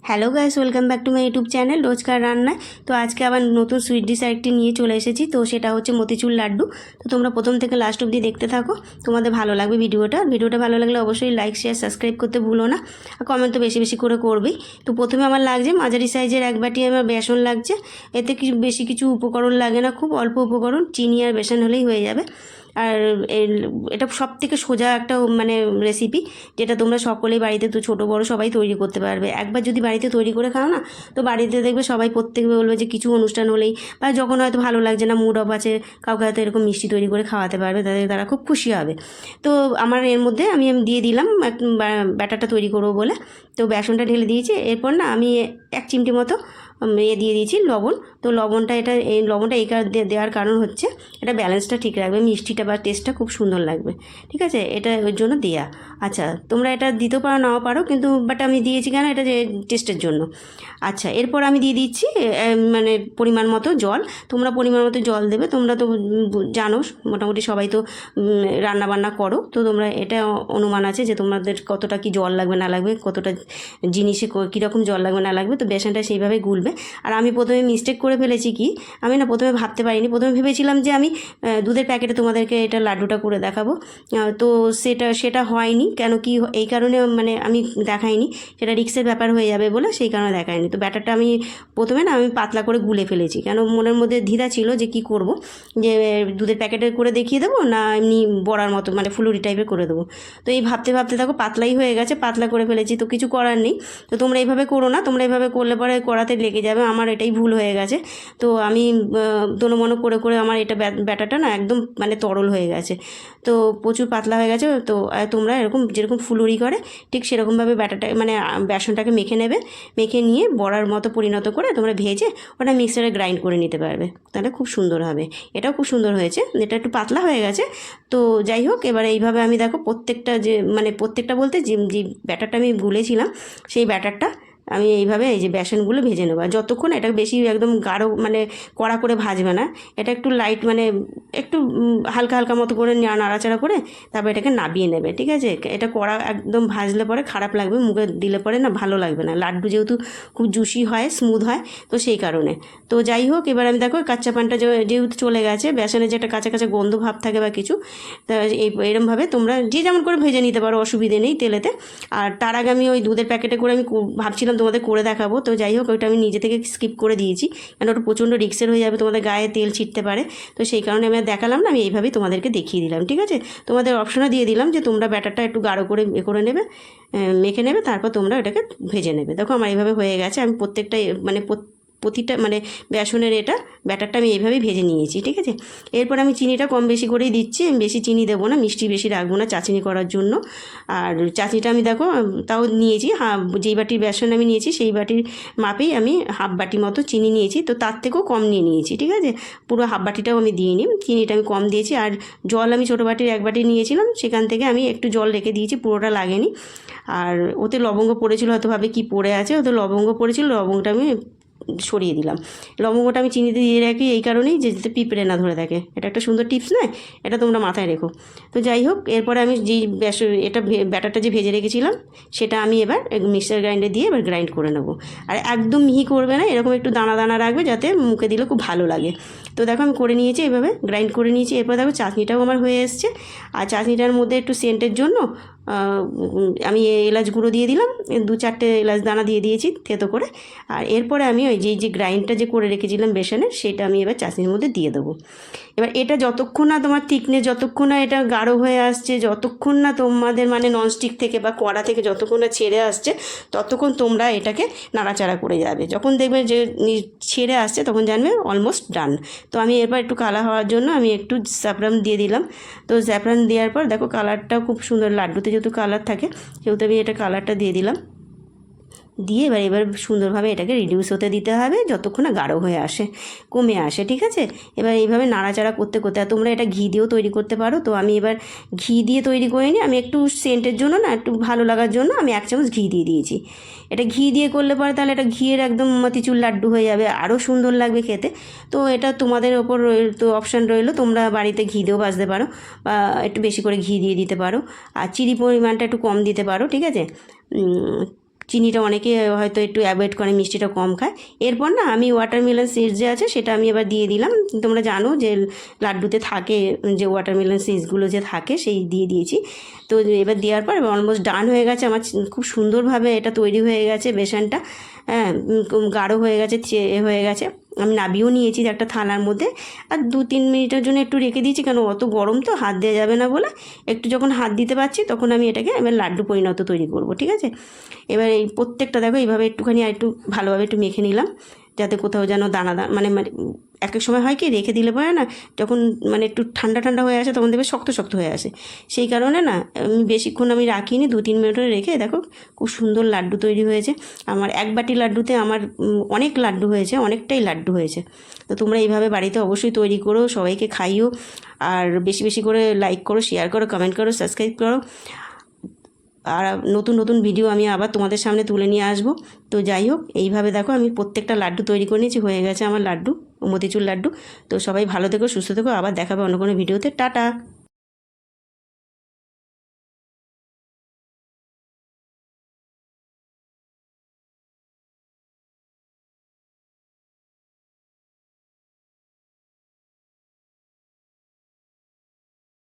Hello guys, welcome back to my YouTube channel রোজকার রান্নায়। তো আজকে আবার নতুন সুইট ডিশ আরেকটি নিয়ে চলে এসেছি। তো সেটা হচ্ছে মতিচুর লাড্ডু। তো তোমরা প্রথম থেকে লাস্ট অবধি দেখতে থাকো, তোমাদের ভালো লাগবে ভিডিওটা ভালো লাগলে অবশ্যই লাইক শেয়ার সাবস্ক্রাইব করতে ভুলো না, আর কমেন্ট তো বেশি বেশি করে করবেই। তো প্রথমে আমার লাগছে মাঝারি সাইজের এক বাটি আমার বেসন লাগছে। এতে বেশি কিছু উপকরণ লাগে না, খুব অল্প উপকরণ, চিনি আর বেসন হলেই হয়ে যাবে। আর এটা সব থেকে সোজা একটা রেসিপি, যেটা তোমরা সকলেই বাড়িতে, তো ছোটো বড়ো সবাই তৈরি করতে পারবে। একবার যদি বাড়িতে তৈরি করে খাও না, তো বাড়িতে দেখবে সবাই প্রত্যেকে বলবে যে কিছু অনুষ্ঠান হলেই বা যখন হয়তো ভালো লাগছে না, মুড অফ আছে, কাউকে হয়তো এরকম মিষ্টি তৈরি করে খাওয়াতে পারবে, তারা খুব খুশি হবে। তো আমার এর মধ্যে আমি দিয়ে দিলাম ব্যাটারটা তৈরি করবো বলে। তো বেসনটা ঢেলে দিয়েছি। এরপর না আমি 1 চিমটি মতো দিয়ে দিয়েছি লবণ। তো লবণটা এই দেওয়ার কারণ হচ্ছে এটা ব্যালেন্সটা ঠিক রাখবে, মিষ্টিটা বা টেস্টটা খুব সুন্দর লাগবে। ঠিক আছে, এটা ওর জন্য দেয়া। আচ্ছা, তোমরা এটা দিতেও পারো নাও পারো, কিন্তু বাট আমি দিয়েছি কেন, এটা যে টেস্টের জন্য। আচ্ছা, এরপর আমি দিয়ে দিচ্ছি পরিমাণ মতো জল। তোমরা পরিমাণ মতো জল দেবে। তোমরা তো জানো মোটামুটি সবাই তো রান্না বান্না করো, তো তোমরা এটা অনুমান আছে যে তোমাদের কতটা কি জল লাগবে না লাগবে, কতটা জিনিসে কীরকম জল লাগবে না লাগবে। তো বেসনটা সেইভাবে গুলবে। আর আমি প্রথমে মিস্টেক করে ফেলেছি কি, আমি না প্রথমে ভাবতে পারিনি। প্রথমে ভেবেছিলাম যে আমি দুধের প্যাকেটে তোমাদেরকে এটা লাড্ডুটা করে দেখাবো। তো সেটা হয়নি কেন, কি এই কারণে আমি দেখাইনি, সেটা রিস্কের ব্যাপার হয়ে যাবে বলে সেই কারণে দেখাইনি। তো ব্যাটারটা আমি প্রথমে না আমি পাতলা করে গুলে ফেলেছি, কেন মনের মধ্যে দ্বিধা ছিল যে কি করব, যে দুধের প্যাকেটে করে দেখিয়ে দেবো না এমনি বড়ার মতো ফুলুরি টাইপের করে দেবো। তো এই ভাবতে ভাবতে দেখো পাতলাই হয়ে গেছে, পাতলা করে ফেলেছি। তো কিছু করার নেই। তো তোমরা এইভাবে করো না, তোমরা এইভাবে করলে পরে কড়াতে লেগে যাবে। আমার এটাই ভুল হয়ে গেছে। তো আমি দোনোমনো করে করে আমার এটা ব্যাটারটা না একদম তরল হয়ে গেছে, তো প্রচুর পাতলা হয়ে গেছে। তো তোমরা এরকম যেরকম ফুলুরি করে ঠিক সেরকমভাবে ব্যাটারটা বেসনটাকে মেখে নেবে। মেখে নিয়ে বড়ার মতো পরিণত করে তোমরা ভেজে ওটা মিক্সারে গ্রাইন্ড করে নিতে পারবে, তাহলে খুব সুন্দর হবে। এটাও খুব সুন্দর হয়েছে, এটা একটু পাতলা হয়ে গেছে। তো যাই হোক, এবার এইভাবে আমি দেখো প্রত্যেকটা প্রত্যেকটা বলতে যে ব্যাটারটা আমি গুলেছিলাম, সেই ব্যাটারটা আমি এইভাবে এই যে বেসনগুলো ভেজে নেবো। আর যতক্ষণ এটা বেশি একদম গাঢ় কড়া করে ভাজবে না, এটা একটু লাইট একটু হালকা হালকা মতো করে নাড়াচাড়া করে তারপর এটাকে নাবিয়ে নেবে। ঠিক আছে, এটা কড়া একদম ভাজলে পরে খারাপ লাগবে, মুখে দিলে পরে না ভালো লাগবে না। লাড্ডু যেহেতু খুব জুসি হয়, স্মুথ হয়, তো সেই কারণে। তো যাই হোক, এবার আমি দেখো কাঁচা পানটা যেহেতু চলে গেছে, বেসনের যে একটা কাঁচা কাঁচা গন্ধ ভাব থাকে বা কিছু, তা এরমভাবে তোমরা যে যেমন করে ভেজে নিতে পারো, অসুবিধে নেই তেলেতে। আর তার আগে আমি ওই দুধের প্যাকেটে করে আমি ভাবছিলাম তোমাদের করে দেখাবো। তো যাই হোক, ওইটা আমি নিজে থেকে স্কিপ করে দিয়েছি, কারণ ওটা প্রচণ্ড রিস্কের হয়ে যাবে, তোমাদের গায়ে তেল ছিটতে পারে। তো সেই কারণে আমি দেখালাম না, আমি এইভাবেই তোমাদেরকে দেখিয়ে দিলাম। ঠিক আছে, তোমাদের অপশনও দিয়ে দিলাম যে তোমরা ব্যাটারটা একটু গাঢ় করে করে নেবে, মেখে নেবে, তারপর তোমরা ওটাকে ভেজে নেবে। দেখো আমার এইভাবে হয়ে গেছে। আমি প্রত্যেকটা প্রতিটা বেসনের ব্যাটারটা আমি এইভাবেই ভেজে নিয়েছি। ঠিক আছে, এরপর আমি চিনিটা কম বেশি করেই দিচ্ছি, আমি বেশি চিনি দেবো না, মিষ্টি বেশি রাখবো না চাটনি করার জন্য। আর চাটনিটা আমি দেখো তাও নিয়েছি, যেই বাটির বেসন আমি নিয়েছি সেই বাটির মাপেই আমি হাফ বাটি মতো চিনি নিয়েছি। তো তার থেকেও কম নিয়েছি। ঠিক আছে, পুরো হাফ বাটিটাও আমি দিইনি, চিনিটা আমি কম দিয়েছি। আর জল আমি ছোটো বাটির 1 বাটি নিয়েছিলাম, সেখান থেকে আমি একটু জল রেখে দিয়েছি, পুরোটা লাগেনি। আর ওতে লবঙ্গ পড়েছিল, হয়তো ভাবে কী পড়ে আছে, ওতে লবঙ্গ পড়েছিল, লবঙ্গটা আমি সরিয়ে দিলাম। লবঙ্গটা আমি চিনিতে দিয়ে রাখি এই কারণেই যে যাতে পিঁপড়ে না ধরে থাকে। এটা একটা সুন্দর টিপস নয়, এটা তোমরা মাথায় রেখো। তো যাই হোক, এরপরে আমি যেই ব্যাটারটা যে ভেজে রেখেছিলাম, সেটা আমি এবার মিক্সার গ্রাইন্ডারে দিয়ে এবার গ্রাইন্ড করে নেবো। আর একদম মিহি করবে না, এরকম একটু দানা দানা রাখবে, যাতে মুখে দিলে খুব ভালো লাগে। তো দেখো আমি করে নিয়েছি, এভাবে গ্রাইন্ড করে নিয়েছি। এরপর দেখো চাটনিটাও আমার হয়ে এসছে। আর চাটনিটার মধ্যে একটু সেন্টের জন্য আমি এলাচ গুঁড়ো দিয়ে দিলাম, 2-4টে এলাচ দানা দিয়ে দিয়েছি থেতো করে। আর এরপরে আমি ওই যে গ্রাইন্ডটা যে করে রেখেছিলাম বেসনের, সেটা আমি এবার চাটনির মধ্যে দিয়ে দেবো। এবার এটা যতক্ষণ না তোমার থিকনেস, যতক্ষণ না এটা গাঢ় হয়ে আসছে, যতক্ষণ না তোমাদের ননস্টিক থেকে বা কড়া থেকে যতক্ষণ না ছেড়ে আসছে, ততক্ষণ তোমরা এটাকে নাড়াচাড়া করে যাবে। যখন দেখবে যে ছেড়ে আসছে, তখন জানবে অলমোস্ট ডান। তো আমি এরপর একটু কালার হওয়ার জন্য আমি একটু স্যাফরান দিয়ে দিলাম। তো স্যাফরান দেওয়ার পর দেখো কালারটাও খুব সুন্দর, লাড্ডুতে যেহেতু কালার থাকে সেহেতু আমি এটা কালারটা দিয়ে দিলাম। দিয়ে এবার সুন্দরভাবে এটাকে রিডিউস হতে দিতে হবে, যতক্ষণ না গাঢ় হয়ে আসে, কমে আসে। ঠিক আছে, এবার এইভাবে নাড়াচাড়া করতে করতে, আর তোমরা এটা ঘি দিয়েও তৈরি করতে পারো। তো আমি এবার ঘি দিয়ে তৈরি করিনি, আমি একটু সেন্টের জন্য না, একটু ভালো লাগার জন্য আমি 1 চামচ ঘি দিয়ে দিয়েছি। এটা ঘি দিয়ে করলে পরে তাহলে এটা ঘিয়ের একদম মতিচুর লাড্ডু হয়ে যাবে, আরও সুন্দর লাগবে খেতে। তো এটা তোমাদের ওপর তো অপশান রইলো, তোমরা বাড়িতে ঘি দিয়েও ভাজতে পারো, বা একটু বেশি করে ঘি দিয়ে দিতে পারো, আর চিনি পরিমাণটা একটু কম দিতে পারো। ঠিক আছে, চিনিটা অনেকে হয়তো একটু অ্যাভয়েড করে, মিষ্টিটা কম খায়। এরপর না আমি ওয়াটারমেলন সিডস যে আছে সেটা আমি এবার দিয়ে দিলাম। তোমরা জানো যে লাড্ডুতে থাকে যে ওয়াটারমেলন সিডসগুলো যে থাকে, সেই দিয়ে দিয়েছি। তো এবার দেওয়ার পর অলমোস্ট ডান হয়ে গেছে আমার, খুব সুন্দরভাবে এটা তৈরি হয়ে গেছে বেসনটা। হ্যাঁ, গাঢ় হয়ে গেছে, হয়ে গেছে। আমি নাবিয়েও নিয়েছি একটা থালার মধ্যে, আর 2-3 মিনিটের জন্য একটু রেখে দিয়েছি, কেন অত গরম তো হাত দেওয়া যাবে না বলে। একটু যখন হাত দিতে পারছি তখন আমি এটাকে এবার লাড্ডু পরিণত তৈরি করব, ঠিক আছে। এবার এই প্রত্যেকটা দেখো এইভাবে একটুখানি আর একটু ভালোভাবে একটু মেখে নিলাম, যাতে কোথাও যেন দানা মানে এক এক সময় হয় কি রেখে দিলে পরে না, যখন মানে একটু ঠান্ডা ঠান্ডা হয়ে আসে তখন দেখবে শক্ত শক্ত হয়ে আসে। সেই কারণে না আমি বেশিক্ষণ আমি রাখিনি, 2-3 মিনিট রেখে দেখো খুব সুন্দর লাড্ডু তৈরি হয়েছে। আমার এক বাটি লাড্ডুতে আমার অনেক লাড্ডু হয়েছে, অনেকটাই লাড্ডু হয়েছে। তো তোমরা এইভাবে বাড়িতে অবশ্যই তৈরি করো, সবাইকে খাইও, আর বেশি বেশি করে লাইক করো, শেয়ার করো, কমেন্ট করো, সাবস্ক্রাইব করো। আর নতুন নতুন ভিডিও আমি আবার তোমাদের সামনে তুলে নিয়ে আসবো। তো যাই হোক, এইভাবে দেখো আমি প্রত্যেকটা লাড্ডু তৈরি করে নিয়েছি, হয়ে গেছে আমার লাড্ডু, মতিচুর লাড্ডু। তো সবাই ভালো থেকো, সুস্থ থেকো, আবার দেখাবে অন্য কোনো ভিডিওতে। টাটা।